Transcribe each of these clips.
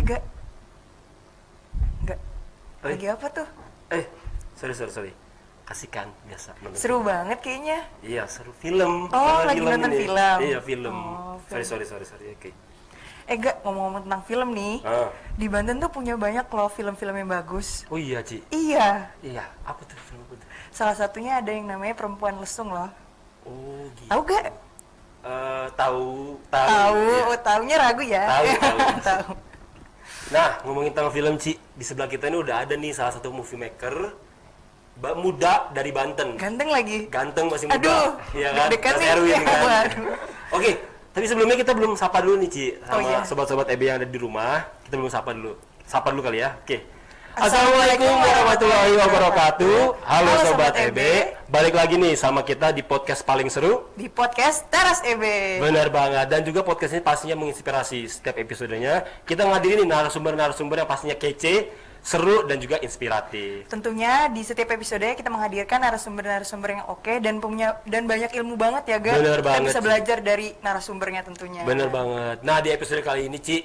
Enggak. Lagi apa tuh? Sorry. Kasihkan biasa. Seru banget kayaknya. Iya, seru film. Oh, lagi nonton ini. film. Iya, film. Oh, film. Sorry. Oke. Gak, ngomong-ngomong tentang film nih. Di Banten tuh punya banyak loh film-film yang bagus. Oh iya, Ci. Iya. Iya, apa tuh film apa tuh? Salah satunya ada yang namanya Perempuan Lesung loh. Oh, gitu. Tahu gak? Tahu. Tahu, Ya. taunya ragu ya. Tahu. Nah, ngomongin tentang film, Ci, di sebelah kita ini udah ada nih salah satu movie maker muda dari Banten. Ganteng lagi. Ganteng, masih muda. Aduh, iya kan? deg-degan Mas nih. Erwin kan. Waduh. Oke, tapi sebelumnya kita belum sapa dulu nih, Ci, sama iya. sobat-sobat EB yang ada di rumah. Kita belum sapa dulu. Sapa dulu kali ya. Oke. Assalamualaikum warahmatullahi wabarakatuh. Halo Sobat EB. Balik lagi nih sama kita di podcast paling seru. Di podcast Teras EB. Benar banget. Dan juga podcast ini pastinya menginspirasi setiap episodenya. Kita ngadirin nih narasumber-narasumber yang pastinya kece, seru, dan juga inspiratif. Tentunya di setiap episode kita menghadirkan narasumber-narasumber yang oke dan banyak ilmu banget ya, Ga. Bener kita banget, bisa Ci. belajar dari narasumbernya tentunya. Bener banget. Nah, di episode kali ini, Ci,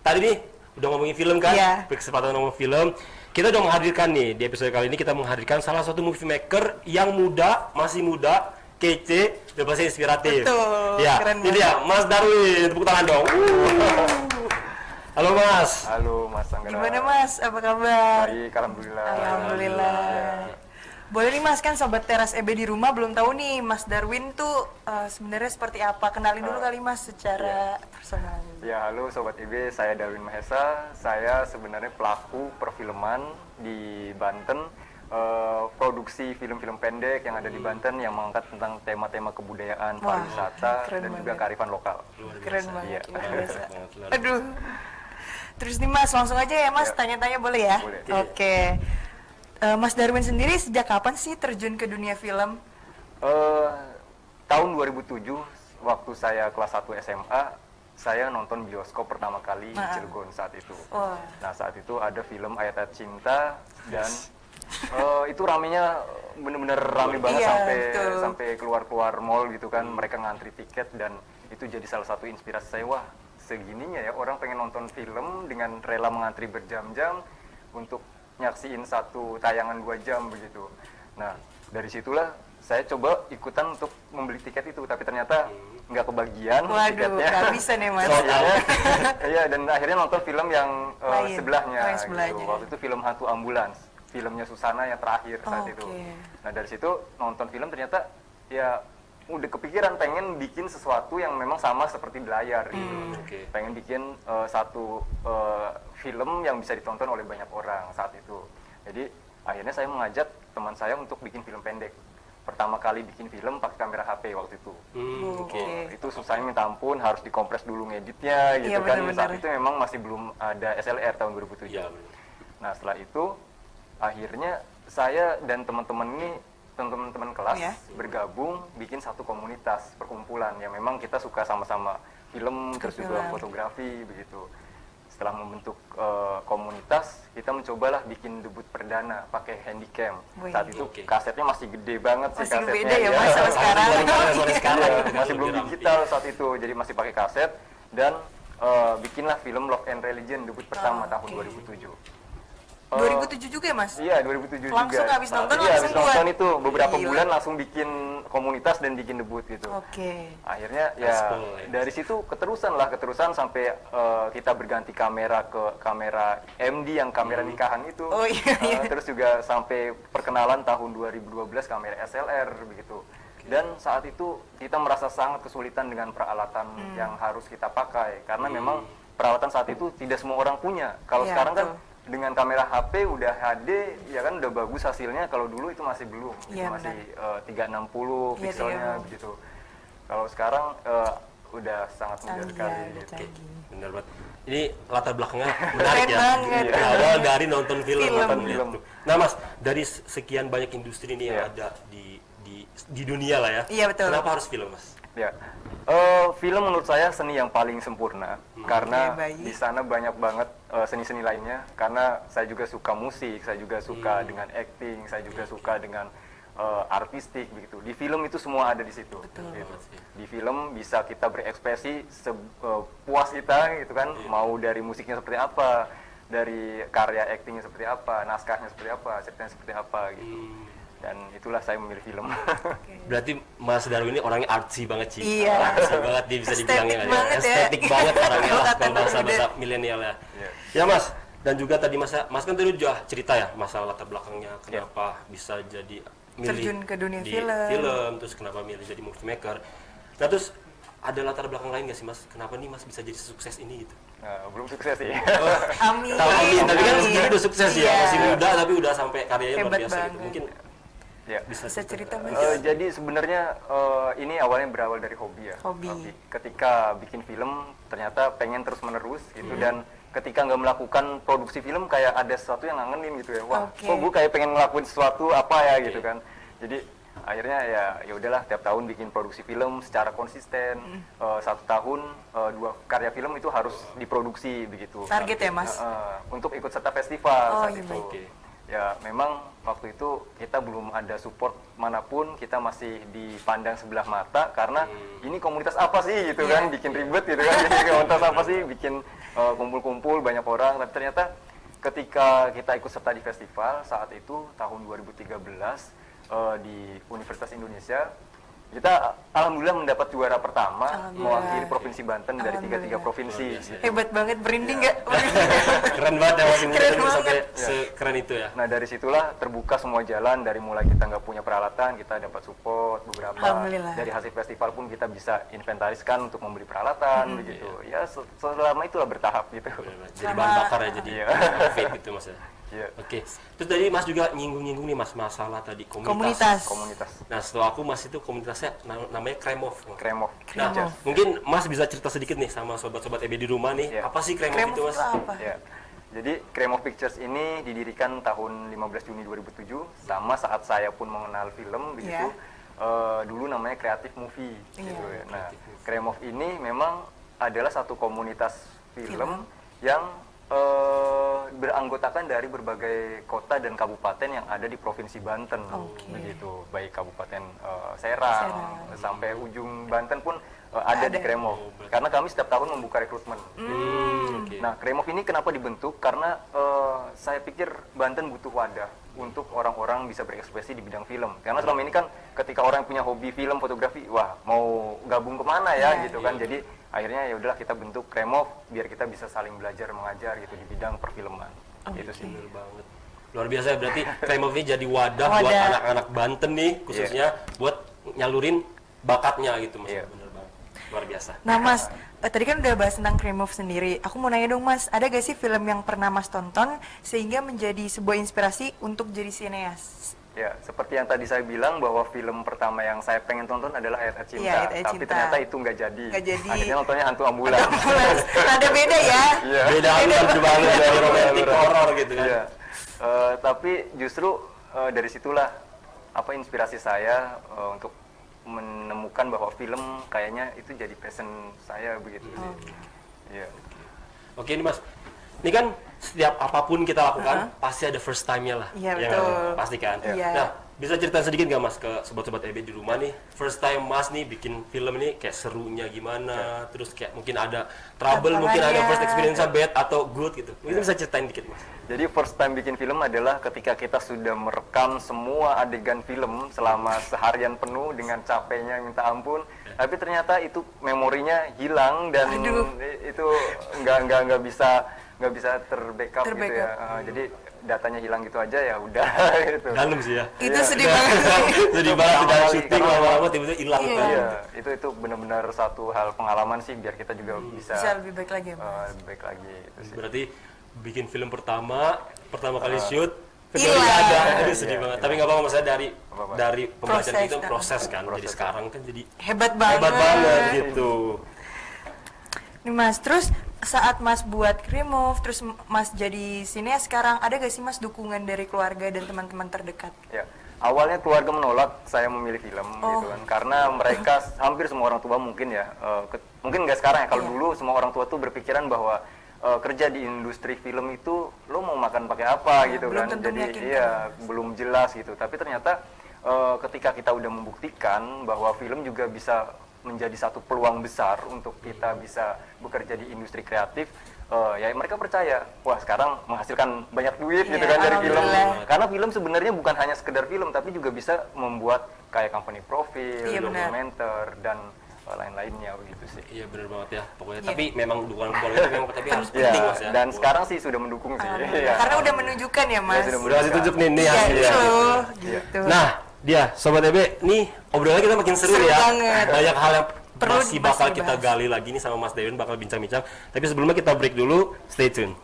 tadi nih udah ngomongin film kan? Iya. Kesempatan ngomong film. Kita udah menghadirkan nih, di episode kali ini kita menghadirkan salah satu movie maker yang muda, masih muda, kece, dan pasti inspiratif. Betul, Ya, keren ini dia, Mas Darwin. Tepuk tangan dong. Halo Mas. Halo Mas Anggara. Gimana Mas? Apa kabar? Baik, alhamdulillah. Alhamdulillah. Boleh nih Mas, kan Sobat Teras EB di rumah belum tahu nih Mas Darwin tuh sebenarnya seperti apa? Kenalin dulu kali Mas secara personal. Ya, halo Sobat IB, saya Darwin Mahesa. Saya sebenarnya pelaku perfilman di Banten, produksi film-film pendek yang ada di Banten yang mengangkat tentang tema-tema kebudayaan, Wah, pariwisata, keren dan juga banget. kearifan lokal. Keren banget, Iya. luar biasa. Luar biasa. Aduh. Terus nih Mas, langsung aja ya Mas, Ya. tanya-tanya boleh ya? Boleh. Oke. Mas Darwin sendiri sejak kapan sih terjun ke dunia film? Tahun 2007, waktu saya kelas 1 SMA, saya nonton bioskop pertama kali di Cilegon saat itu. Wah. Nah, saat itu ada film Ayat-Ayat Cinta dan itu ramenya bener-bener rame banget Iya, sampai betul. sampai keluar-keluar mall gitu kan, mereka ngantri tiket dan itu jadi salah satu inspirasi saya. Wah, segininya ya orang pengen nonton film dengan rela mengantri berjam-jam untuk nyaksiin satu tayangan 2 jam begitu. Nah, dari situlah saya coba ikutan untuk membeli tiket itu, tapi ternyata nggak kebagian Waduh, tiketnya. nggak bisa nih Mas. Iya, dan akhirnya nonton film yang Lain. sebelahnya, Oh, yang sebelahnya. gitu. Waktu itu film Hantu Ambulans, filmnya Susana yang terakhir saat Oke. itu. Nah, dari situ nonton film ternyata ya udah kepikiran pengen bikin sesuatu yang memang sama seperti di layar gitu. Oke. Pengen bikin satu film yang bisa ditonton oleh banyak orang saat itu. Jadi akhirnya saya mengajak teman saya untuk bikin film pendek. Pertama kali bikin film pakai kamera HP waktu itu. Oke. Itu susahnya minta ampun, harus dikompres dulu ngeditnya gitu Iya, kan. benar-benar. Saat itu memang masih belum ada SLR tahun 2007. Iya. Nah, setelah itu akhirnya saya dan teman-teman ini, teman-teman kelas Iya. bergabung bikin satu komunitas perkumpulan yang memang kita suka sama-sama film terus juga Perfilman. fotografi begitu. Setelah membentuk komunitas, kita mencobalah bikin debut perdana pakai handycam. Wih. Saat itu Oke. kasetnya masih gede banget sih Masih kasetnya. beda ya Mas sama sekarang. sekarang. Iya, masih belum Lebih rapi. digital saat itu, jadi masih pakai kaset dan bikinlah film Love and Religion debut pertama tahun 2007. 2007 juga ya Mas? Iya, 2007 Langsung juga. habis nonton Iya, langsung habis nonton buat? itu beberapa Gila. bulan langsung bikin komunitas dan bikin debut gitu. Oke. Akhirnya ya Gaspol, ya. dari situ keterusan sampai kita berganti kamera ke kamera MD yang kamera nikahan itu. Oh, iya. Terus juga sampai perkenalan tahun 2012 kamera SLR begitu. Dan saat itu kita merasa sangat kesulitan dengan peralatan yang harus kita pakai karena memang peralatan saat itu tidak semua orang punya. Kalau Iya, sekarang kan betul. dengan kamera HP udah HD ya kan udah bagus hasilnya, kalau dulu itu masih belum. Iya, Itu masih 360 Iya, pikselnya 360. begitu. Kalau sekarang udah sangat mudah Canggih sekali. ya, udah gitu. canggih. Benar banget. Ini latar belakangnya menarik Keren ya. banget. Iya. Awal dari nonton film. Film. Nonton film. Nah Mas, dari sekian banyak industri ini yang Iya. ada di dunia lah ya. Iya, betul. Kenapa harus film Mas? Ya, film menurut saya seni yang paling sempurna karena Oke, baik. di sana banyak banget seni-seni lainnya. Karena saya juga suka musik, saya juga suka dengan acting, saya juga suka dengan artistik begitu. Di film itu semua ada di situ. Betul. Gitu. Di film bisa kita berekspresi puas kita gitu kan, mau dari musiknya seperti apa, dari karya aktingnya seperti apa, naskahnya seperti apa, ceritanya seperti apa gitu. Dan itulah saya memilih film. Berarti Mas Darwin ini orangnya artsy banget sih. Iya. Artsy banget dia bisa Estetik dibilangnya ya. banget ya. Estetik banget orangnya lah Kata kalau bahasa udah. milenial ya. Iya. Ya Mas, dan juga tadi Mas kan tadi udah cerita ya masalah latar belakangnya kenapa bisa jadi milih Terjun ke dunia di film. terus kenapa milih jadi movie maker. Nah terus ada latar belakang lain nggak sih Mas? Kenapa nih Mas bisa jadi sukses ini gitu? Nah, belum sukses sih. Amin. Amin. Tapi kan Amin. segini udah sukses ya, Iya. masih muda tapi udah sampai karyanya luar Hebat biasa gitu. banget. Mungkin Ya. bisa Bisa cerita Mas. Jadi sebenarnya ini awalnya berawal dari hobi ya. Hobi. Ketika bikin film ternyata pengen terus menerus gitu dan ketika nggak melakukan produksi film kayak ada sesuatu yang ngangenin gitu ya. Wah, Oke. kok gue kayak pengen ngelakuin sesuatu apa ya gitu kan. Jadi akhirnya ya udahlah tiap tahun bikin produksi film secara konsisten. 1 tahun 2 karya film itu harus diproduksi begitu. Target ya Mas? Untuk ikut serta festival Oh, saat iya, itu. baik. Oke. Ya memang waktu itu kita belum ada support manapun, kita masih dipandang sebelah mata karena ini komunitas apa sih gitu Iya. kan, bikin ribet gitu kan, jadi komunitas apa sih, bikin kumpul-kumpul banyak orang, tapi ternyata ketika kita ikut serta di festival saat itu tahun 2013 di Universitas Indonesia, kita alhamdulillah mendapat juara pertama Alhamdulillah. mewakili Provinsi Banten dari 3 Alhamdulillah. provinsi. Luar biasa. gitu. Hebat banget, berinding Iya. nggak? keren banget ya masih muda Keren tapi sampai banget. sekeren itu ya. Nah dari situlah terbuka semua jalan, dari mulai kita nggak punya peralatan, kita dapat support beberapa. Alhamdulillah. Dari hasil festival pun kita bisa inventariskan untuk membeli peralatan begitu. Ya selama itulah bertahap gitu. Jadi bahan bakar ya jadi Iya. fit gitu Mas ya. Iya. Oke. Terus tadi Mas juga nyinggung-nyinggung nih Mas masalah tadi komunitas. Komunitas. Komunitas Nah, setelah aku Mas itu komunitasnya namanya Kremov. Kremov. Nah, Kremov. mungkin Mas bisa cerita sedikit nih sama sobat-sobat EB di rumah nih. Iya. Apa sih Kremov Kremov itu Mas? itu apa? Ya. Jadi Kremov Pictures ini didirikan tahun 15 Juni 2007 sama saat saya pun mengenal film begitu. Dulu namanya Creative Movie gitu ya. Nah, Kremov ini memang adalah satu komunitas film yang beranggotakan dari berbagai kota dan kabupaten yang ada di Provinsi Banten Oke. begitu, baik Kabupaten Serang sampai ujung Banten pun ada di Ada. Kremov. Karena kami setiap tahun membuka rekrutmen. Oke. Nah, Kremov ini kenapa dibentuk? Karena saya pikir Banten butuh wadah untuk orang-orang bisa berekspresi di bidang film. Karena selama ini kan ketika orang yang punya hobi film, fotografi, wah mau gabung kemana ya gitu kan. Jadi akhirnya ya udahlah kita bentuk Kremov biar kita bisa saling belajar mengajar gitu di bidang perfilman. Gitu sih. Bener banget. Luar biasa ya, berarti Kremov ini jadi wadah Wadah. buat anak-anak Banten nih khususnya buat nyalurin bakatnya gitu Mas. Iya. Bener banget. Luar biasa. Nah Mas, tadi kan udah bahas tentang Kremov sendiri. Aku mau nanya dong Mas, ada gak sih film yang pernah Mas tonton sehingga menjadi sebuah inspirasi untuk jadi sineas? Ya, seperti yang tadi saya bilang bahwa film pertama yang saya pengen tonton adalah Ayat-Ayat Cinta. Iya, Ayat-Ayat Tapi Cinta. ternyata itu nggak jadi. Nggak jadi. Akhirnya nontonnya Hantu Ambulan. Ambulans, rada beda ya. Iya. Beda banget banget dari romantic horror gitu kan. Iya. Tapi justru dari situlah apa inspirasi saya untuk menemukan bahwa film kayaknya itu jadi passion saya begitu sih. Iya. Oke ini Mas, ini kan setiap apapun kita lakukan pasti ada first time-nya lah. Iya, Ya betul. nggak? Pasti kan. Iya. Nah, bisa cerita sedikit nggak Mas ke sobat-sobat EB di rumah nih, first time Mas nih bikin film ini kayak serunya gimana, terus kayak mungkin ada trouble, mungkin ada Tantangannya. first experience-nya bad atau good gitu. Mungkin bisa ceritain dikit Mas. Jadi first time bikin film adalah ketika kita sudah merekam semua adegan film selama seharian penuh dengan capeknya minta ampun, tapi ternyata itu memorinya hilang dan Aduh. itu nggak bisa terbackup gitu Terbackup. ya. Jadi datanya hilang gitu aja ya udah gitu. Dalam sih ya. Itu Iya. sedih banget. Jadi banget udah Karena- syuting karena- lama-lama tiba-tiba hilang Iya. kan. Iya, itu benar-benar satu hal pengalaman sih biar kita juga bisa Bisa lebih baik lagi ya Mas. lebih baik lagi gitu sih. Berarti bikin film pertama kali shoot, kedua Hilang. nggak ada. Aduh sedih Iya, banget. iya. Tapi nggak apa-apa maksudnya Apa-apa. dari pembelajaran Proses itu kan. proses kan. Jadi Proses. sekarang kan jadi Hebat banget. hebat banget gitu. Nih Mas, terus saat Mas buat Kremov, terus Mas jadi sineas sekarang, ada gak sih Mas dukungan dari keluarga dan teman-teman terdekat? Ya, awalnya keluarga menolak saya memilih film gitu kan, karena mereka hampir semua orang tua mungkin ya, mungkin nggak sekarang ya. Kalau Iya. dulu semua orang tua tuh berpikiran bahwa kerja di industri film itu lo mau makan pakai apa gitu belum kan, tentu jadi meyakinkan. iya belum jelas gitu. Tapi ternyata ketika kita udah membuktikan bahwa film juga bisa menjadi satu peluang besar untuk kita bisa bekerja di industri kreatif, ya mereka percaya, wah sekarang menghasilkan banyak duit gitu kan dari film. Karena film sebenarnya bukan hanya sekedar film, tapi juga bisa membuat kayak company profile, dokumenter, dan lain-lainnya begitu sih. Iya benar banget ya pokoknya. Tapi memang dukungan itu memang tapi harus penting Mas ya. Dan sekarang sih sudah mendukung sih. Karena udah menunjukkan ya Mas. Udah ditunjuk nih hasilnya. Gitu. Nah, dia Sobat EB, nih obrolannya kita makin seru ya. Banget. Banyak hal yang Perlu masih bakal dibahas. kita gali lagi nih sama Mas Darwin, bakal bincang-bincang. Tapi sebelumnya kita break dulu, stay tune.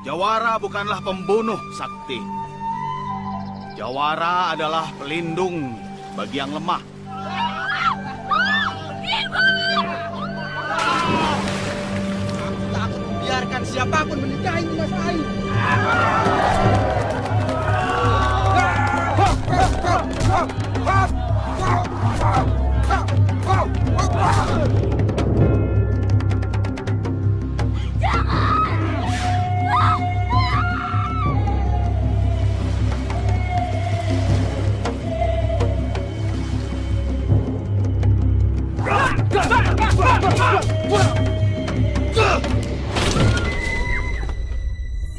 Jawara bukanlah pembunuh sakti. Jawara adalah pelindung bagi yang lemah. Aku tak akan membiarkan siapapun menikahi Nimas Ayu.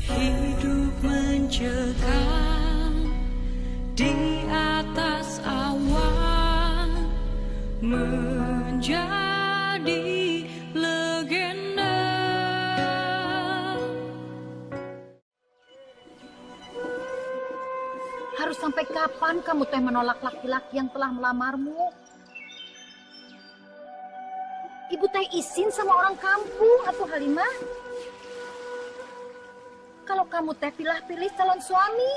Hidup mencekam di atas awan, menjadi legenda. Harus sampai kapan kamu teh menolak laki-laki yang telah melamarmu? Ibu teh izin sama orang kampung atau Halimah? Kalau kamu teh pilih calon suami.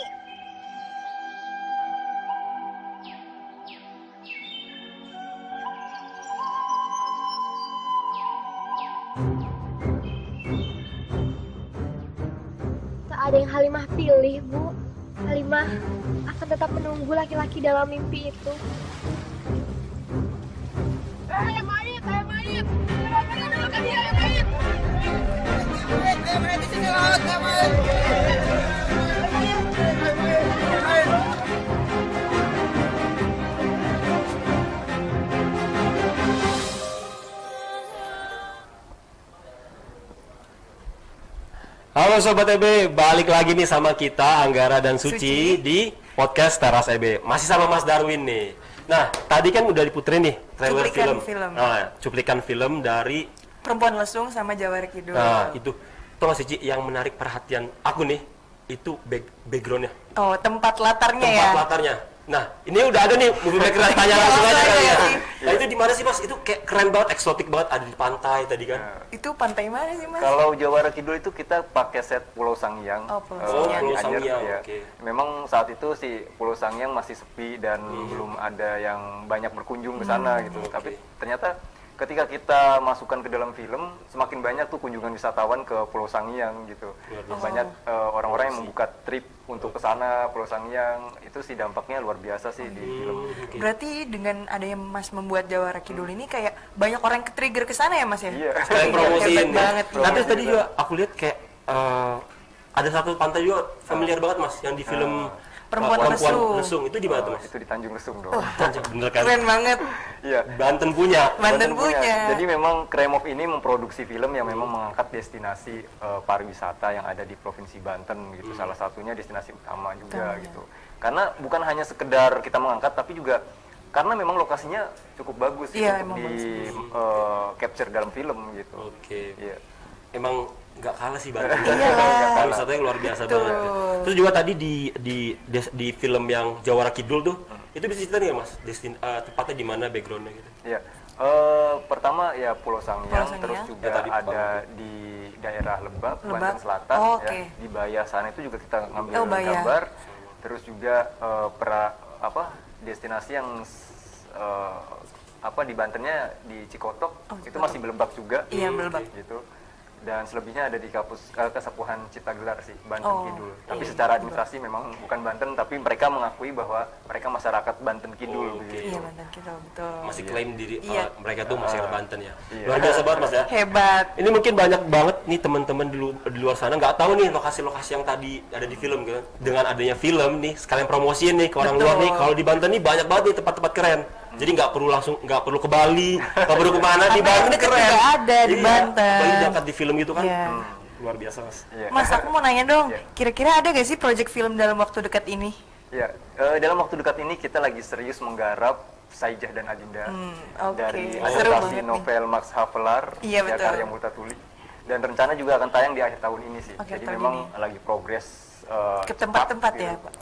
Tak ada yang Halimah pilih, Bu. Halimah akan tetap menunggu laki-laki dalam mimpi itu. Halo Sobat EB, balik lagi nih sama kita Anggara dan Suci di podcast Teras EB. Masih sama Mas Darwin nih. Nah, tadi kan udah diputerin nih trailer Cuplikan film. film. Nah, cuplikan film dari Perempuan Lesung sama Jawara Kidul. nah, itu. Tuh Mas Cici yang menarik perhatian aku nih, itu backgroundnya, Oh, tempat latarnya ya. tempat latarnya. Nah, ini udah ada nih movie background, tanya langsung aja kali ya. Nah, itu di mana sih Mas? Itu kayak keren banget, eksotik banget, ada di pantai tadi kan. Itu pantai mana sih Mas? Kalau Jawara Kidul itu kita pakai set Pulau Sangiang. Oh, Pulau di Sangiang. Pulau Anyer, Sangiang, ya. oke. Memang saat itu si Pulau Sangiang masih sepi dan belum ada yang banyak berkunjung ke sana gitu. oke. Tapi ternyata ketika kita masukkan ke dalam film, semakin banyak tuh kunjungan wisatawan ke Pulau Sangiang gitu. Luar biasa. Banyak orang-orang yang membuka trip untuk ke sana Pulau Sangiang. Itu sih dampaknya luar biasa sih di film. Berarti dengan adanya Mas membuat Jawara Kidul ini kayak banyak orang yang ke-trigger ke sana ya Mas ya? Iya. Sekalian promosiin Hebat ya. banget. Nah, terus tadi juga aku lihat kayak ada satu pantai juga familiar banget Mas, yang di film Perempuan Lesung. Itu di mana tuh Mas? Itu di Tanjung Lesung dong. Bener kan? Keren banget. Iya. Banten punya. Banten punya. Jadi memang Kremov ini memproduksi film yang memang mengangkat destinasi pariwisata yang ada di Provinsi Banten gitu. Salah satunya destinasi utama juga gitu. Karena bukan hanya sekedar kita mengangkat, tapi juga karena memang lokasinya cukup bagus Iya, untuk emang di capture dalam film gitu. Oke. Iya. Emang nggak kalah sih Banten. Iyalah. Pariwisatanya luar biasa Betul. banget. Terus juga tadi di film yang Jawara Kidul tuh, itu bisa cerita nih ya Mas, tepatnya di mana backgroundnya gitu? Iya. Pertama ya Pulau Sangiang, Pulau Sangiang. terus juga Ya, tadi ada di daerah Lebak, Lebak. Banten Selatan, Oh, ya. oke. Di Baya sana itu juga kita ngambil Oh, Baya. gambar. Terus juga destinasi yang di Bantennya di Cikotok, itu masih Belebak juga. Iya, Belebak. Gitu. Dan selebihnya ada di Kesepuhan Cipta Gelar sih, Banten Oh, Kidul. Tapi iya. secara administrasi memang bukan Banten, tapi mereka mengakui bahwa mereka masyarakat Banten Kidul. Oh, oke. begitu. Iya, Banten kita betul. Masih klaim diri Iya. mereka tuh masih Banten ya. Iya. Luar biasa banget Mas ya. Hebat. Ini mungkin banyak banget nih teman-teman di luar sana nggak tahu nih lokasi-lokasi yang tadi ada di film kan. Dengan adanya film nih, sekalian promosiin nih ke orang Betul. luar nih. Kalau di Banten nih banyak banget nih tempat-tempat keren. Jadi nggak perlu ke Bali, nggak perlu kemana di Karena Banten deket keren. juga ada di Banten. Apalagi diangkat di film gitu kan. Iya. Luar biasa Mas. Iya. Mas, aku mau nanya dong, Iya. kira-kira ada gak sih project film dalam waktu dekat ini? Ya, dalam waktu dekat ini kita lagi serius menggarap Saijah dan Adinda oke. dari Seru adaptasi banget nih. novel Max Havelaar, Iya, betul. karya Multatuli. Dan rencana juga akan tayang di akhir tahun ini sih. Akhir Jadi tahun memang ini. lagi progres Ke cepat tempat-tempat ya, gitu. Pak?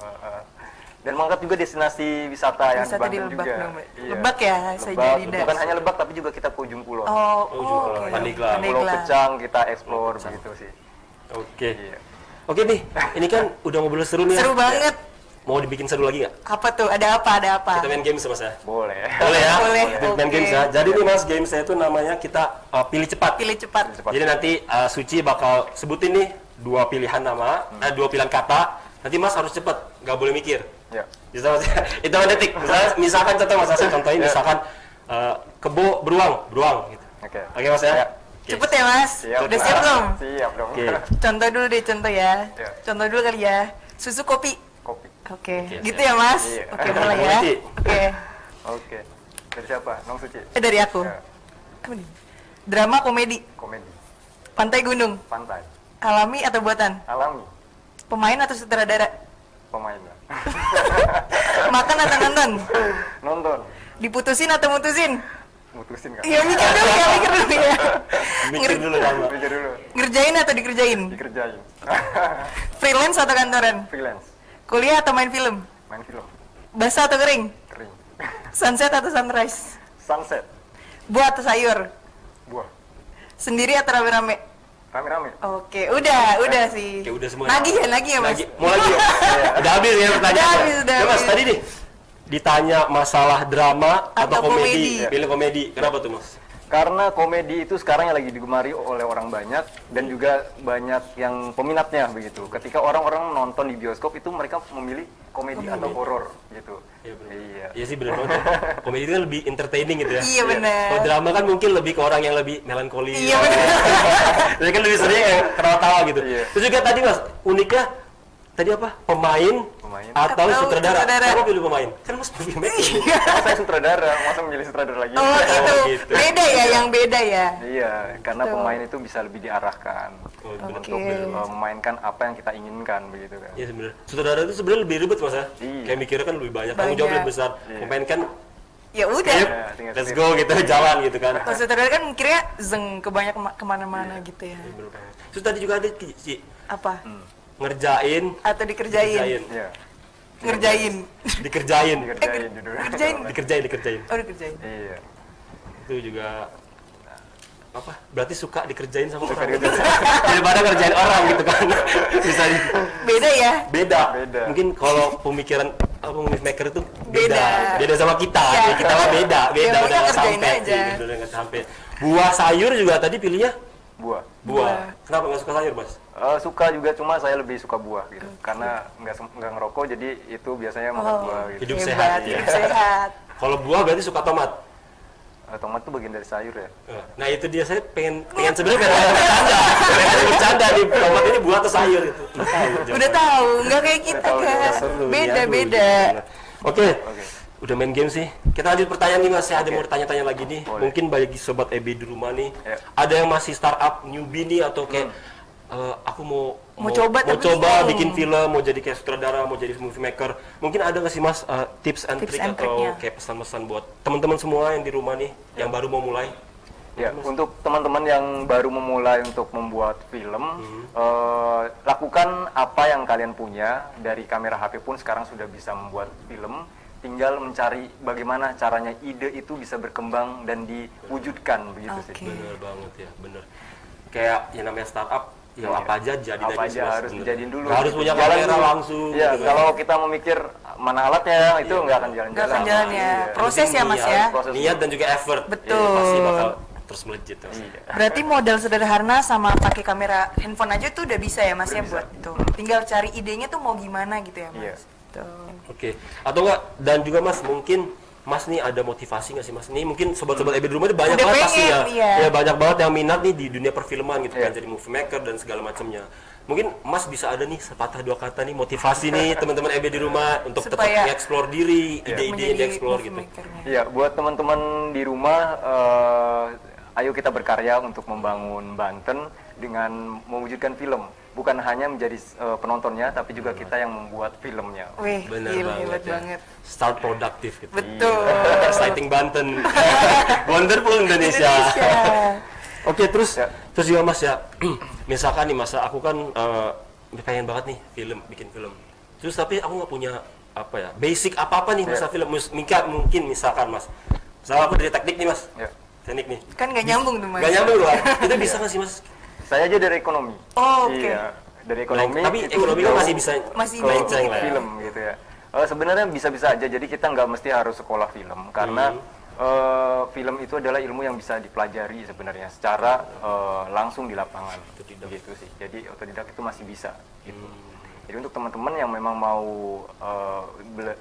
Dan mengangkat juga destinasi wisata yang Wisata di Banten Lebak juga. dong, Mbak. Iya. Lebak ya, Saijah Lebak. Adinda. Bukan hanya Lebak tapi juga kita ke ujung pulau. Oke. Pandeglang. Pulau Pecang kita explore begitu sih. Oke. Iya. Oke nih, ini kan udah ngobrol seru nih. ya. Seru banget. Mau dibikin seru lagi nggak? Apa tuh? Ada apa? Ada apa? Kita main game sama saya. Boleh. Boleh ya? Boleh, Kita main oke. game ya. Jadi nih Mas, game saya itu namanya kita pilih cepat. Pilih cepat. Jadi nanti Suci bakal sebutin nih dua pilihan nama, dua pilihan kata. Nanti Mas harus cepet, nggak boleh mikir. Ya. Bisa Mas? Hitungan detik. Misalkan contoh Mas, saya contohin misalkan kebo beruang gitu. Oke. Oke Mas ya? Ya. Oke. Cepet ya, Mas. Siap. Udah siap belum? Siap dong. Oke. Contoh dulu deh, contoh ya. Ya. Contoh dulu kali ya. Susu kopi. Kopi. Oke. Oke, Gitu siap. ya, Mas? Iya. Oke, mulai ya. Mulai. Oke. Oke. Dari siapa? Nong Suci. Dari aku. Ya. Apa nih? Drama komedi. Komedi. Pantai gunung. Pantai. Alami atau buatan? Alami. Pemain atau sutradara? Pemain lah. Makan atau nonton? Nonton. Diputusin atau mutusin? Mutusin kan? Iya, mikir dulu ya, mikir dulu ya. Mikir dulu lama. Pikir dulu. Ngerjain atau dikerjain? Dikerjain. Freelance atau kantoran? Freelance. Kuliah atau main film? Main film. Basah atau kering? Kering. Sunset atau sunrise? Sunset. Buah atau sayur? Buah. Sendiri atau rame-rame? Rame-rame. Oke, udah sih. Oke, udah semua. Lagi ya, Mas? Mau lagi ya? Udah habis ya pertanyaan. Udah habis, udah Ya Mas, habis. tadi nih ditanya masalah drama atau Atau komedi. komedi. Pilih komedi. Kenapa tuh Mas? Karena komedi itu sekarang yang lagi digemari oleh orang banyak dan juga banyak yang peminatnya begitu. Ketika orang-orang nonton di bioskop itu mereka memilih komedi atau horor gitu. Iya benar. Iya. Iya sih benar banget. Komedi itu kan lebih entertaining gitu ya. Iya, benar. Kalau drama kan mungkin lebih ke orang yang lebih melankoli. Iya, benar. Jadi kan lebih sering yang ketawa-tawa gitu. Iya. Terus juga tadi Mas, uniknya tadi apa? Pemain atau Atau sutradara. sutradara. Kenapa pilih pemain? Kan Mas movie making. Saya sutradara, masa memilih sutradara lagi? Oh, gitu. gitu. Beda ya, yang beda ya. Iya, karena Betul. pemain itu bisa lebih diarahkan Oh, benar. untuk memainkan apa yang kita inginkan begitu kan. Iya sebenarnya. Sutradara itu sebenarnya lebih ribet Mas ya. Iya. Kayak mikirnya kan lebih banyak. Tanggung jawab Banyak. lebih besar. Iya. Pemain kan Ya udah. script, Ya, tinggal let's script. go gitu jalan gitu kan. Kalau sutradara kan mikirnya zeng kebanyak kemana-mana gitu ya. Bener banget. Terus tadi juga ada Ci, Apa? ngerjain, Atau dikerjain? Iya, Ngerjain. dikerjain, dikerjain judulnya. Kerjain. dikerjain. Oh, dikerjain. Iya. Itu juga apa? Berarti suka dikerjain sama orang. Daripada ngerjain orang gitu kan. Bisa Beda ya? beda. Beda. Mungkin kalau pemikiran apa movie maker itu Beda. beda sama kita. Iya. Ya, kita mah beda, Ya, udah maunya nggak kerjain sampai. aja. Iya, udah nggak sampai. Buah sayur juga tadi pilihnya Buah. buah. Kenapa nggak suka sayur, Mas? Suka juga, cuma saya lebih suka buah gitu. Karena nggak ngerokok, jadi itu biasanya makan buah gitu. Hidup Hebat, sehat. hidup Iya. sehat. Kalau buah berarti suka tomat. Tomat tuh bagian dari sayur ya. Nah itu dia, saya pengen sebenarnya pengen bercanda nih, tomat ini buah atau sayur itu. Udah tahu, nggak kayak kita tahu, kan. Seru, Beda-beda. ya. Oke, Oke. udah main game sih. Kita lanjut pertanyaan nih Mas, saya ada mau tanya-tanya lagi nih. Boleh. Mungkin bagi sobat EB di rumah nih, Ya. ada yang masih startup, newbie nih atau kayak aku mau coba tapi bingung. bikin film, mau jadi kayak sutradara, mau jadi movie maker. Mungkin ada nggak sih Mas tips and Tips trick and atau tricknya. kayak pesan-pesan buat teman-teman semua yang di rumah nih, yang baru mau mulai? Ya, untuk teman-teman yang baru memulai untuk membuat film, lakukan apa yang kalian punya. Dari kamera HP pun sekarang sudah bisa membuat film. tinggal mencari bagaimana caranya ide itu bisa berkembang dan diwujudkan begitu sih. Oke. Bener banget ya, bener. Kayak yang namanya startup, ya apa aja jadi Apa aja aja sih, Mas, harus bener. dijadiin dulu. Nggak harus punya Jalan kamera dulu. langsung. Iya, gitu kan. kalau kita memikir mana alatnya itu nggak akan jalan-jalan. Nggak akan jalan ya. Iya. Proses ya, Mas, ya. Proses Niat dan juga effort. Betul. Ya, pasti bakal terus melejit. Mas. Iya. Berarti modal sederhana sama pakai kamera handphone aja tuh udah bisa ya Mas Udah ya bisa. buat itu. Tinggal cari idenya tuh mau gimana gitu ya Mas. Iya. Tuh. Oke. Atau enggak, dan juga Mas, mungkin Mas nih ada motivasi nggak sih Mas? Nih mungkin sobat-sobat EB di rumah ini banyak Udah banget pengen, pasti ya. iya. Ya banyak banget yang minat nih di dunia perfilman gitu kan, Iya. jadi movie maker dan segala macamnya. Mungkin Mas bisa ada nih sepatah dua kata nih motivasi nih teman-teman EB di rumah untuk tetap Supaya nge-explore diri, ide-ide yang Menjadi di-explore movie gitu. makernya. Iya, buat teman-teman di rumah, ayo kita berkarya untuk membangun Banten dengan mewujudkan film. Bukan hanya menjadi penontonnya, tapi juga kita yang membuat filmnya. Wih, Bener gila, banget hebat ya. banget. Start produktif gitu. Betul. Exciting Banten. Wonderful Indonesia. Oke, terus Ya. terus juga Mas ya. Misalkan nih Mas, aku kan pengen banget nih bikin film. Terus tapi aku nggak punya apa ya, basic apa-apa nih masalah film. Mungkin misalkan Mas. Misalnya aku dari teknik nih Mas. Ya. Teknik nih. Kan nggak nyambung tuh Mas. Gak nyambung loh. Itu bisa nggak sih Mas? Saya aja dari ekonomi. Oh, oke. Iya, dari ekonomi. Tapi itu ekonomi kan jauh masih bisa Masih ke melenceng lah ya. film gitu ya. Sebenarnya bisa-bisa aja. Jadi kita nggak mesti harus sekolah film karena film itu adalah ilmu yang bisa dipelajari sebenarnya secara langsung di lapangan. Gitu sih. Jadi otodidak itu masih bisa. Gitu. Jadi untuk teman-teman yang memang mau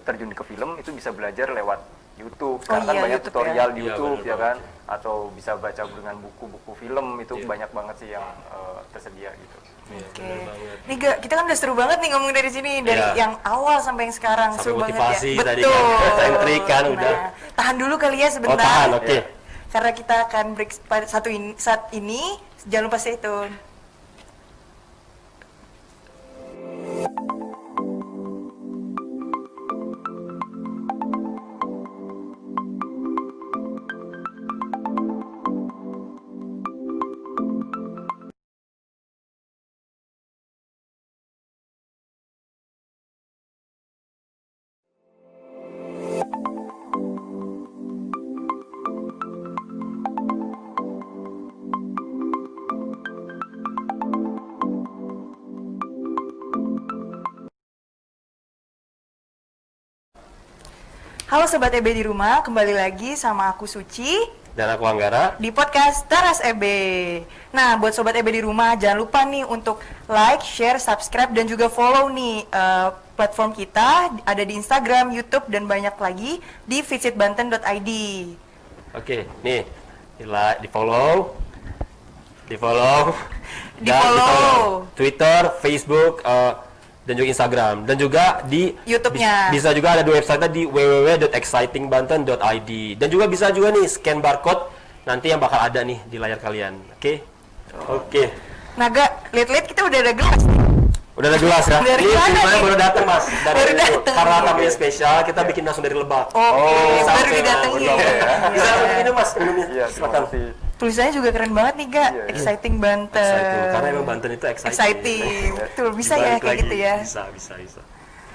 terjun ke film itu bisa belajar lewat YouTube. Sekarang kan iya, banyak YouTube tutorial ya. di Iya, YouTube bener ya banget. kan, atau bisa baca dengan buku-buku film itu Iya. banyak banget sih yang tersedia gitu. Iya, Oke. bener banget. Nih Ga, kita kan udah seru banget nih ngomong dari sini dari Iya. yang awal sampai yang sekarang. Sampai Seru motivasi banget ya. tadi Betul. kan, sentrik kan udah. Nah, tahan dulu kali ya Oh, sebentar. tahan, oke. Karena kita akan break pada saat ini. Jangan lupa stay tune. Halo Sobat EB di rumah, kembali lagi sama aku Suci Dan aku Anggara. di podcast Teras EB. Nah, buat Sobat EB di rumah, jangan lupa nih untuk like, share, subscribe, dan juga follow nih platform kita. Ada di Instagram, YouTube, dan banyak lagi di visitbanten.id. Oke, nih di follow, Di dan follow. Twitter, Facebook, dan juga Instagram, dan juga di YouTube-nya. bisa juga ada di website di www.excitingbanten.id, dan juga bisa juga nih scan barcode nanti yang bakal ada nih di layar kalian. Oke. Nah, Ga, lihat-lihat kita udah ada gelas nih. Udah ada gelas ya? Dari Ini mana ceritanya nih? baru datang Mas. Baru datang. Karena tamunya spesial, kita bikin langsung dari Lebak. Oke, baru Sampai didatengin. Bisa minum Mas, minumnya. Iya, terima Silakan. kasih. Tulisannya juga keren banget nih, Ga. Iya, iya. Exciting Banten. Exciting, karena emang Banten itu exciting. Exciting. Betul, bisa ya Dibalik kayak lagi. gitu ya. Bisa.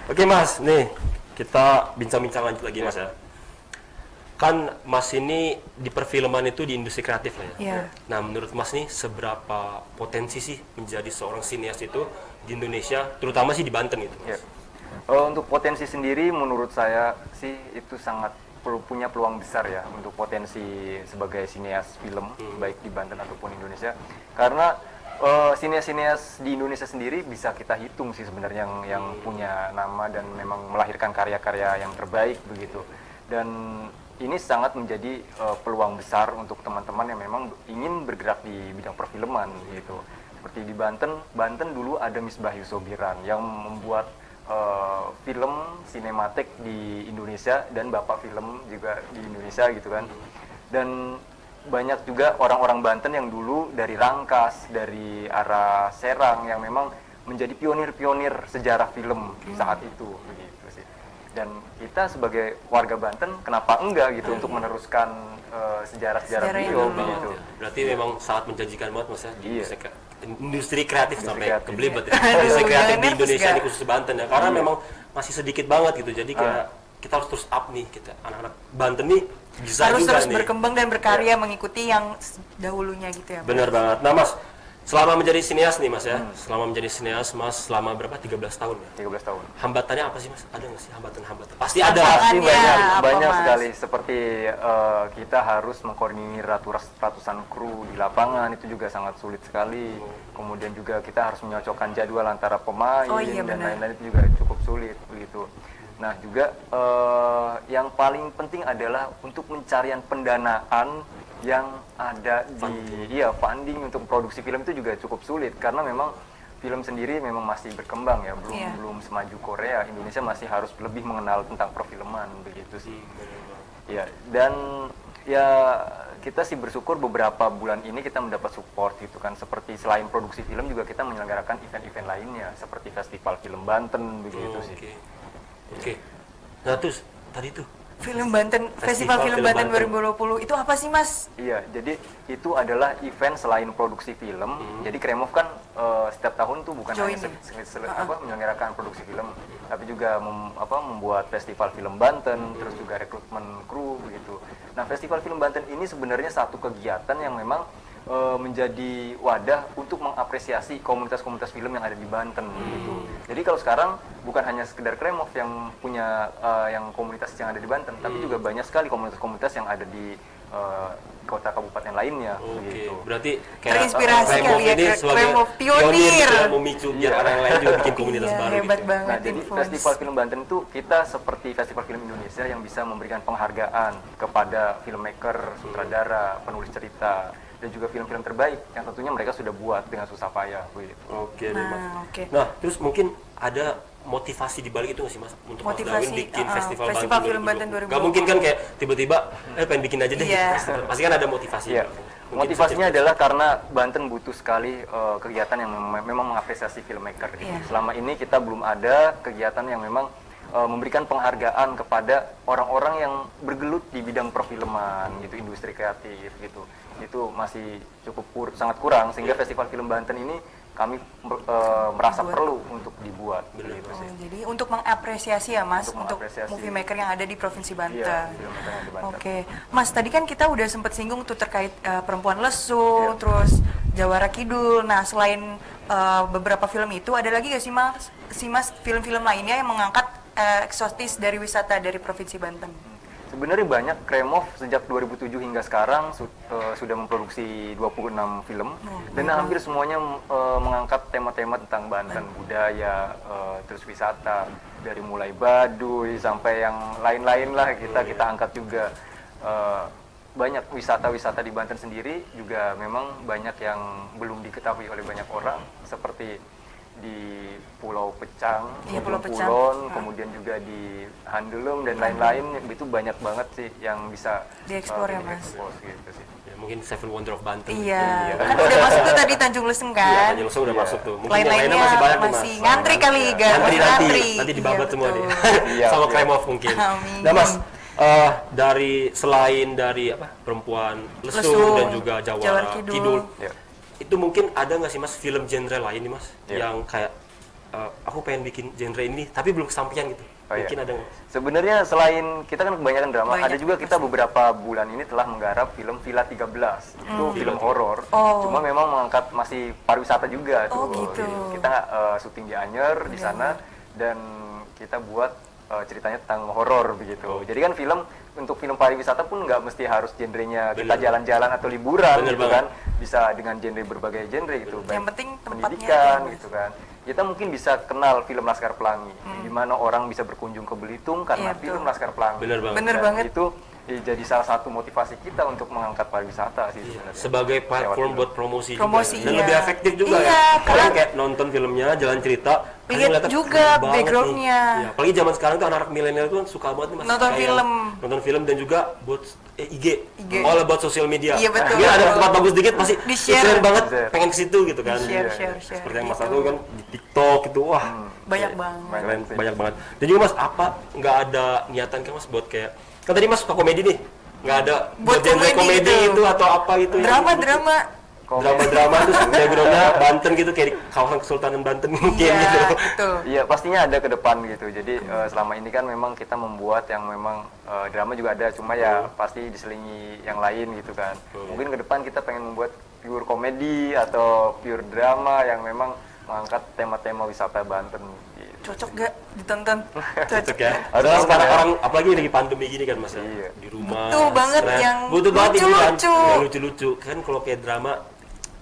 Oke Mas, nih kita bincang-bincang lanjut lagi Mas ya. Kan Mas ini di perfilman itu di industri kreatif lah ya. Iya. Nah menurut Mas nih seberapa potensi sih menjadi seorang sinias itu di Indonesia, terutama sih di Banten gitu Mas? Ya. Untuk potensi sendiri menurut saya sih itu sangat punya peluang besar ya untuk potensi sebagai sinias film baik di Banten ataupun Indonesia, karena sinias-sinias di Indonesia sendiri bisa kita hitung sih sebenarnya yang punya nama dan memang melahirkan karya-karya yang terbaik begitu, dan ini sangat menjadi peluang besar untuk teman-teman yang memang ingin bergerak di bidang perfilman gitu. Seperti di Banten dulu ada Misbah Yusobiran yang membuat film sinematik di Indonesia dan bapak film juga di Indonesia gitu kan. Dan banyak juga orang-orang Banten yang dulu dari Rangkas, dari arah Serang yang memang menjadi pionir-pionir sejarah film saat itu begitu sih. Dan kita sebagai warga Banten kenapa enggak gitu untuk meneruskan sejarah-sejarah Sejarah yang beliau dulu. begitu. Berarti memang sangat menjanjikan banget Mas ya di Iya. industri kreatif Industri sampai kreatif. kebelibet ya. Aduh, Industri kreatif jangan di nervous, Indonesia Ga. ini khusus Banten ya. Karena memang masih sedikit banget gitu. Jadi kayak kita harus terus up nih, kita anak-anak Banten nih bisa Harus juga terus nih. berkembang dan berkarya mengikuti yang dahulunya gitu ya. Mas? Benar banget. Nah Mas, selama menjadi sineas nih Mas ya, selama menjadi sineas Mas selama berapa? 13 tahun ya? 13 tahun. Hambatannya apa sih Mas? Ada nggak sih hambatan-hambatan? Pasti ada lah. Pasti Tantangannya banyak, apa, banyak Mas? sekali. Seperti kita harus mengkoordinir ratusan kru di lapangan, itu juga sangat sulit sekali. Kemudian juga kita harus menyocokkan jadwal antara pemain Oh, iya, dan benar. lain-lain, itu juga cukup sulit begitu. Nah juga yang paling penting adalah untuk pencarian pendanaan yang ada di funding untuk produksi film itu juga cukup sulit karena memang film sendiri memang masih berkembang ya, Iya. belum semaju Korea. Indonesia masih harus lebih mengenal tentang perfilman begitu sih. Ya, dan ya kita sih bersyukur beberapa bulan ini kita mendapat support gitu kan, seperti selain produksi film juga kita menyelenggarakan event-event lainnya seperti Festival Film Banten begitu sih. Oke. Nah terus tadi tuh Film Banten, Festival Festival Film Film Banten Banten. 2020 itu apa sih Mas? Iya, jadi itu adalah event selain produksi film. Jadi Kremov kan setiap tahun tuh bukan Join hanya ya? menyelenggarakan produksi film, tapi juga membuat festival film Banten, terus juga rekrutmen kru begitu. Nah, Festival Film Banten ini sebenarnya satu kegiatan yang memang menjadi wadah untuk mengapresiasi komunitas-komunitas film yang ada di Banten gitu. Jadi kalau sekarang bukan hanya sekedar Kremov yang punya yang komunitas yang ada di Banten, tapi juga banyak sekali komunitas-komunitas yang ada di kota kabupaten lainnya gitu. Berarti kayak Terinspirasi Kremov kali ya, ini sebagai Kremov pionir. gitu ya, memicu biar orang lain juga bikin komunitas Iya, baru hebat gitu. banget. Nah, jadi influence. Festival Film Banten itu kita seperti Festival Film Indonesia yang bisa memberikan penghargaan kepada filmmaker, sutradara, penulis cerita, dan juga film-film terbaik yang tentunya mereka sudah buat dengan susah payah begitu. Oke deh, Mas. Nah, oke. Nah, terus mungkin ada motivasi di balik itu nggak sih Mas untuk Mas Motivasi, Darwin bikin Festival Film Banten 2020. Nggak mungkin kan kayak tiba-tiba pengen bikin aja deh. Iya. Festival. Pasti kan ada motivasi. Iya. Mungkin Motivasinya bisa adalah karena Banten butuh sekali kegiatan yang memang mengapresiasi filmmaker. Gitu. Iya. Selama ini kita belum ada kegiatan yang memang memberikan penghargaan kepada orang-orang yang bergelut di bidang perfilman, gitu, industri kreatif, gitu. Itu masih cukup sangat kurang sehingga Festival Film Banten ini kami merasa perlu untuk dibuat. Gitu sih. Jadi untuk mengapresiasi ya Mas, Untuk untuk mengapresiasi. movie maker yang ada di Provinsi Banten. Iya, filmmaker yang ada di Banten. Oke, Mas tadi kan kita udah sempat singgung tuh terkait Perempuan Lesu, terus Jawara Kidul. Nah selain beberapa film itu, ada lagi gak sih Mas film-film lainnya yang mengangkat eksotis dari wisata dari Provinsi Banten? Sebenarnya banyak. Kremov sejak 2007 hingga sekarang sudah memproduksi 26 film dan hampir semuanya mengangkat tema-tema tentang Banten, budaya, terus wisata, dari mulai Baduy sampai yang lain-lain lah kita angkat juga. Banyak wisata-wisata di Banten sendiri juga memang banyak yang belum diketahui oleh banyak orang, seperti di Pulau Pecang, Iya, Pulau Pecang. Pulon, kemudian juga di Handelung dan lain-lain, itu banyak banget sih yang bisa Dieksplor ya, Mas. diekspos gitu sih. Ya, mungkin Seven Wonder of Banten. Iya, kan udah masuk tuh tadi Tanjung Lesung Iya, kan? Tanjung Lesung udah Iya. masuk tuh. Mungkin yang Lain-lainnya lainnya masih banyak nih, Mas. masih ngantri kali, Iya. Gar. Nanti Ngantri. nanti dibabat Iya, semua betul. deh. Iya, Sama iya. Kremov mungkin. Amin. Nah Mas, dari selain dari Perempuan Lesu Lesu, dan juga Jawara Jawara Kidul. Kidul, Ya. itu mungkin ada nggak sih Mas film genre lain nih Mas Iya. yang kayak aku pengen bikin genre ini tapi belum kesampaian gitu. Oh, iya. Mungkin ada nggak? Sebenarnya selain kita kan kebanyakan drama, Banyak, ada juga kita beberapa bulan ini telah menggarap film Villa 13. Itu film horor. Oh. Cuma memang mengangkat masih pariwisata juga Oh, tuh. gitu. Kita syuting di Anyer di sana dan kita buat ceritanya tentang horor begitu. Jadi kan film untuk film pariwisata pun nggak mesti harus genrenya kita Bener. jalan-jalan atau liburan Bener gitu banget. kan. Bisa dengan genre berbagai genre gitu. Yang penting tempatnya pendidikan aja, Mas. gitu kan. Kita mungkin bisa kenal film Laskar Pelangi, di mana orang bisa berkunjung ke Belitung karena Iya, betul. film Laskar Pelangi. Bener banget. Bener Dan banget. Itu jadi salah satu motivasi kita untuk mengangkat pariwisata sih sebenarnya. Sebagai platform Lewat buat promosi, Promosi, juga. Dan iya. lebih efektif juga Iya, kan. karena- Kalian kayak nonton filmnya, jalan cerita, kalian Lihat ngeliatnya juga keren banget background-nya. nih. Iya, apalagi zaman sekarang tuh anak-anak milenial tuh kan suka banget nih Mas. Nonton Kayak film. Nonton film dan juga buat IG. IG. All about social media. Iya, betul. Mungkin ada tempat bagus dikit pasti Di-share. keren banget, Di-share. pengen ke situ gitu kan. Share, Iya. share. Seperti yang Mas gitu. Ardo kan di TikTok itu, wah. Banyak banget. Keren, banyak banget. Dan juga Mas, apa nggak ada niatan kan Mas buat kayak, kan tadi Mas suka komedi nih, nggak ada Buat buat genre komedi komedi gitu. itu atau apa itu? yang- Drama. drama-drama terus backgroundnya Banten gitu kayak di kawasan Kesultanan Banten mungkin gitu. Iya, betul. Iya, pastinya ada ke depan gitu. Jadi selama ini kan memang kita membuat yang memang drama juga ada, cuma ya pasti diselingi yang lain gitu kan. Mungkin ke depan kita pengen membuat pure komedi atau pure drama yang memang mengangkat tema-tema wisata Banten. Gitu. Cocok gak ditonton? Cocok ya. Ada Soalnya sekarang ya. orang apalagi lagi pandemi gini kan Mas ya. Iya. Di rumah. Butuh banget stres. yang butuh banget ini kan. lucu-lucu. Yang lucu-lucu. Kan kalau kayak drama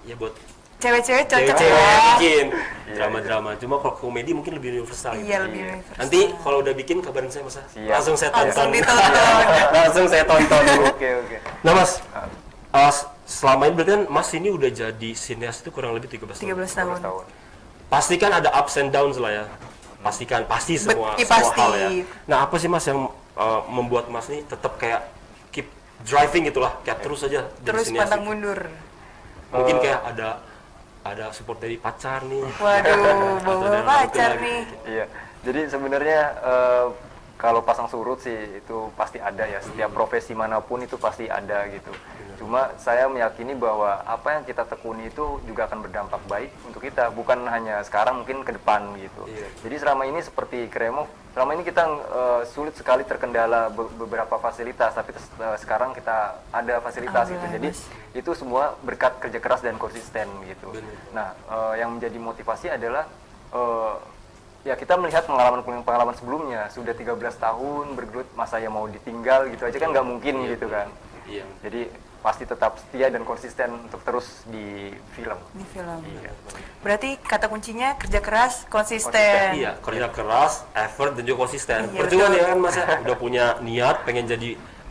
ya buat Cewek-cewek cocok cewek-cewek ya. bikin drama-drama. Cuma kalau komedi mungkin lebih universal gitu. Iya, lebih universal. Nanti kalau udah bikin kabarin saya Mas. Siap. Langsung saya Langsung tonton. ditonton. Langsung saya tonton. Oke, oke. Nah Mas, selama ini berarti kan Mas ini udah jadi sineas itu kurang lebih 13 tahun. 13 tahun. Tahun. Pasti kan ada ups and downs lah ya. Pastikan, pasti semua, Iya, semua pasti. hal ya. Nah apa sih Mas yang membuat Mas ini tetap kayak keep driving gitulah, kayak terus aja jadi Terus sineas pantang itu? mundur. Mungkin kayak ada support dari pacar nih. Waduh, Atau bawa dari pacar orang tua nih. Iya. Jadi sebenarnya kalau pasang surut sih itu pasti ada ya. Setiap profesi manapun itu pasti ada gitu. Cuma saya meyakini bahwa apa yang kita tekuni itu juga akan berdampak baik untuk kita, bukan hanya sekarang, mungkin ke depan gitu. Iya. Jadi selama ini seperti Kremov, selama ini kita sulit sekali terkendala beberapa fasilitas, tapi sekarang kita ada fasilitas gitu. Jadi itu semua berkat kerja keras dan konsisten gitu. Nah, yang menjadi motivasi adalah ya kita melihat pengalaman sebelumnya, sudah 13 tahun bergelut, masa yang mau ditinggal gitu aja kan nggak mungkin gitu kan. Iya. Jadi pasti tetap setia dan konsisten untuk terus di film. Di film. Iya. Berarti kata kuncinya kerja keras, konsisten. Iya, kerja keras, effort dan juga konsisten. Iya, Percuma betul. nih kan Mas ya, udah punya niat pengen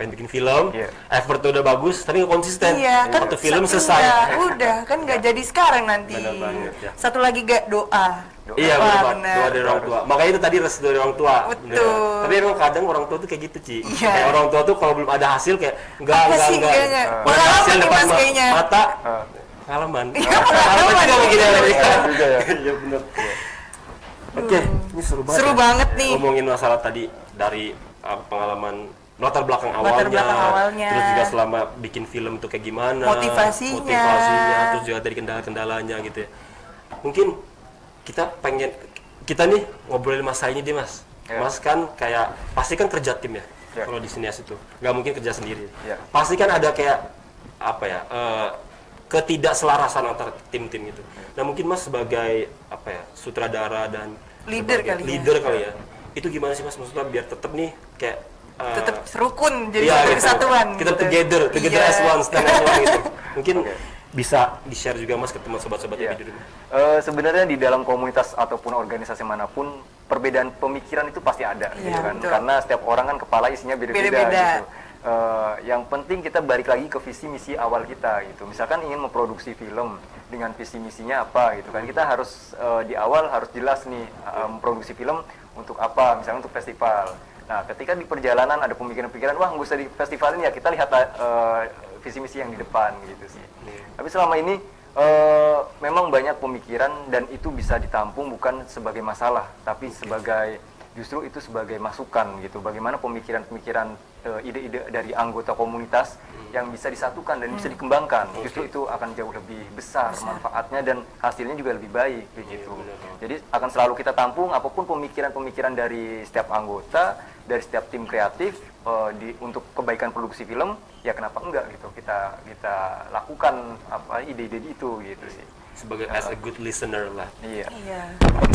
bikin film, Iya. effort udah bagus, tapi nggak konsisten. Iya, kan Waktu film saking selesai. udah kan nggak jadi sekarang nanti. Bener banget, ya. Satu lagi gak doa. Iya, Wah, bener Pak. bener. Doa dari orang tua. Makanya itu tadi restu dari orang tua. Betul. Bener. Tapi emang kadang orang tua tuh kayak gitu, Ci. Iya. Kayak orang tua tuh kalau belum ada hasil kayak enggak. Enggak. Udah ada Pengalaman hasil nih, depan Mas, kayaknya. mata. Pengalaman. Iya, pengalaman. juga begini ya. juga ya. Iya bener. Oke, ini seru banget. Seru ya. banget nih. Ngomongin masalah tadi dari pengalaman latar belakang awalnya, belakang awalnya. terus juga selama bikin film tuh kayak gimana, Motivasinya. terus juga dari kendala-kendalanya gitu ya. Mungkin kita nih ngobrolin masa ini deh Mas. Ya. Mas kan kayak pasti kan kerja tim ya, Ya. kalau di sinias itu nggak mungkin kerja sendiri. Ya. Pasti kan ada kayak apa ya, ketidakselarasan antar tim-tim gitu. Nah mungkin Mas sebagai apa ya, sutradara dan Leader sebagai kali ya. leader kali ya, itu gimana sih Mas maksudnya biar tetap nih kayak Tetap serukun jadi iya, satu gitu. kesatuan. Kita gitu. together Iya. as one, stand as one gitu. Mungkin bisa di-share juga Mas ke teman sobat-sobat Iya. di rumah. Sebenarnya di dalam komunitas ataupun organisasi manapun perbedaan pemikiran itu pasti ada Iya, gitu kan. betul. Karena setiap orang kan kepala isinya beda-beda Beda-beda. gitu. Yang penting kita balik lagi ke visi misi awal kita gitu. Misalkan ingin memproduksi film dengan visi misinya apa gitu kan. Kita harus di awal harus jelas nih memproduksi film untuk apa, misalnya untuk festival. Nah, ketika di perjalanan ada pemikiran-pemikiran, wah nggak usah di festivalin ya, kita lihat visi misi yang di depan gitu sih. Tapi selama ini memang banyak pemikiran dan itu bisa ditampung bukan sebagai masalah, tapi sebagai justru itu sebagai masukan gitu. Bagaimana pemikiran-pemikiran, ide-ide dari anggota komunitas yang bisa disatukan dan bisa dikembangkan. Justru itu akan jauh lebih besar manfaatnya dan hasilnya juga lebih baik begitu. Jadi akan selalu kita tampung apapun pemikiran-pemikiran dari setiap anggota, dari setiap tim kreatif untuk kebaikan produksi film, ya kenapa enggak gitu kita lakukan apa ide-ide itu gitu sih. Sebagai as a good listener lah. Iya. Iya.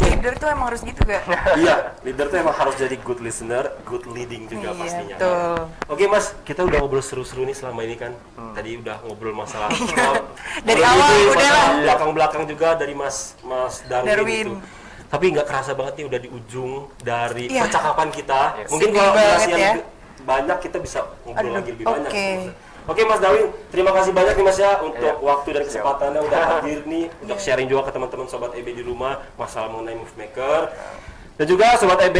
Leader tuh emang harus gitu gak? Iya, leader tuh emang harus jadi good listener, good leading juga Iya, pastinya. betul. Oke Mas, kita udah ngobrol seru-seru nih selama ini kan. Tadi udah ngobrol masalah Dari ngobrol awal gitu, udah masalah lah. belakang-belakang juga dari Mas Darwin. Darwin. Gitu. Tapi nggak kerasa banget nih udah di ujung dari Iya. percakapan kita. Yes. Mungkin Sedih kalau banget durasi yang ya. banyak kita bisa ngobrol Aduh, lagi lebih banyak. oke. Oke Mas Darwin, terima kasih banyak nih Mas ya untuk Iya. waktu dan kesempatannya udah hadir nih untuk sharing juga ke teman-teman sobat EB di rumah masalah mengenai Move Maker. Dan juga sobat EB,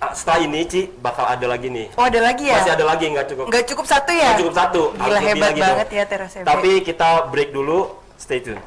setelah ini Ci bakal ada lagi nih. Oh, ada lagi ya? Masih ada lagi, nggak cukup. Nggak cukup satu ya? Nggak cukup satu. Gila, harus lebih hebat lagi tuh. banget ya Teras EB. Tapi kita break dulu, stay tune.